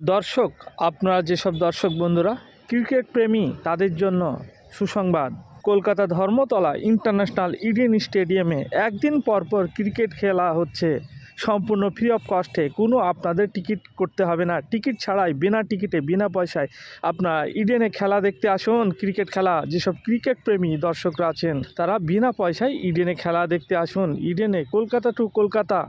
দর্শক, আপনারা যেসব দর্শক বন্ধুরা ক্রিকেট প্রেমী তাদের জন্য সুসংবাদ। কলকাতা ধর্মতলা ইন্টারন্যাশনাল ইডেন স্টেডিয়ামে একদিন পরপর ক্রিকেট খেলা হচ্ছে সম্পূর্ণ ফ্রি অফ কস্টে। কোনো আপনাদের টিকিট করতে হবে না। টিকিট ছাড়াই বিনা টিকিটে বিনা পয়সায় আপনারা ইডেনে খেলা দেখতে আসুন। ক্রিকেট খেলা, যেসব ক্রিকেট প্রেমী দর্শকরা আছেন তারা বিনা পয়সায় ইডেনে খেলা দেখতে আসুন। ইডেনে Kolkata to Kolkata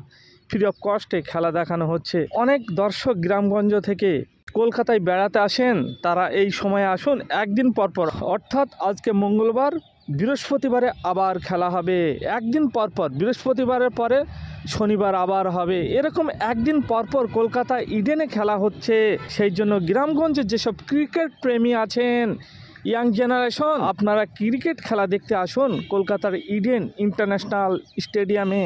free of কস্টে খেলা দেখানো হচ্ছে। অনেক দর্শক গ্রামগঞ্জ থেকে কলকাতায় বেড়াতে আসেন, তারা এই সময়ে আসুন একদিন পরপর, অর্থাৎ আজকে মঙ্গলবার, বৃহস্পতিবারে আবার খেলা হবে। একদিন পরপর, বৃহস্পতিবারের পরে শনিবার আবার হবে। এরকম একদিন পরপর কলকাতা ইডেনে খেলা হচ্ছে। সেই জন্য গ্রামগঞ্জের যেসব ক্রিকেট প্রেমী আছেন, ইয়াং জেনারেশন, আপনারা ক্রিকেট খেলা দেখতে আসুন কলকাতার ইডেন ইন্টারন্যাশনাল স্টেডিয়ামে।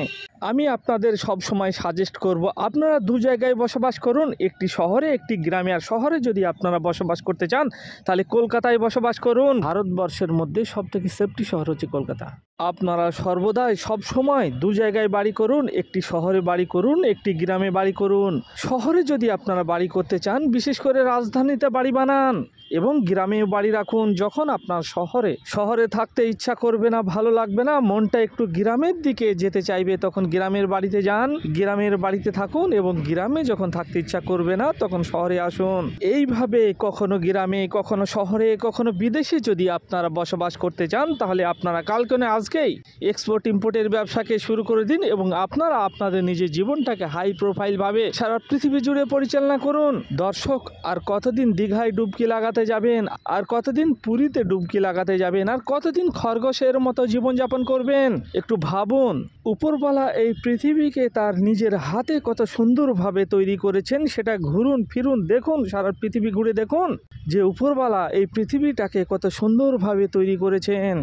আমি আপনাদের সব সময় সাজেস্ট করব, আপনারা দু জায়গায় বসবাস করুন, একটি শহরে একটি গ্রামে। আর শহরে যদি আপনারা বসবাস করতে চান তাহলে কলকাতায় বসবাস করুন। ভারতবর্ষের মধ্যে সবথেকে সেফটি শহর হচ্ছে কলকাতা। আপনারা সর্বদাই সব সময় দু জায়গায় বাড়ি করুন, একটি শহরে বাড়ি করুন, একটি গ্রামে বাড়ি করুন। শহরে যদি আপনারা বাড়ি করতে চান, বিশেষ করে রাজধানীতে বাড়ি বানান এবং গ্রামেও বাড়ি রাখুন। যখন আপনার শহরে থাকতে ইচ্ছা করবে না, ভালো লাগবে না, মনটা একটু গ্রামের দিকে যেতে চাইবে, তখন গ্রামের বাড়িতে যান, গ্রামের বাড়িতে থাকুন। এবং গ্রামে যখন থাকতে ইচ্ছা করবে না তখন শহরে আসুন। এইভাবে কখনো গ্রামে, কখনো শহরে, কখনো বিদেশে যদি আপনারা বসবাস করতে চান তাহলে আপনারা কালকে না আজকেই এক্সপোর্ট ইম্পোর্টের ব্যবসাকে শুরু করে দিন এবং আপনারা আপনাদের নিজের জীবনটাকে হাই প্রোফাইল ভাবে সারা পৃথিবী জুড়ে পরিচালনা করুন। দর্শক, আর কতদিন দীঘায় ডুবকি লাগাতে যাবেন, আর কতদিন পুরীতে ডুবকি লাগাতে যাবেন, আর কতদিন খরগোশের মতো জীবনযাপন করবেন? একটু ভাবুন। উপরওয়ালা এই পৃথিবীকে তার নিজের হাতে কত সুন্দরভাবে তৈরি করেছেন, সেটা ঘুরুন ফিরুন দেখুন, সারা পৃথিবী ঘুরে দেখুন যে উপরওয়ালা এই পৃথিবীটাকে কত সুন্দরভাবে তৈরি করেছেন।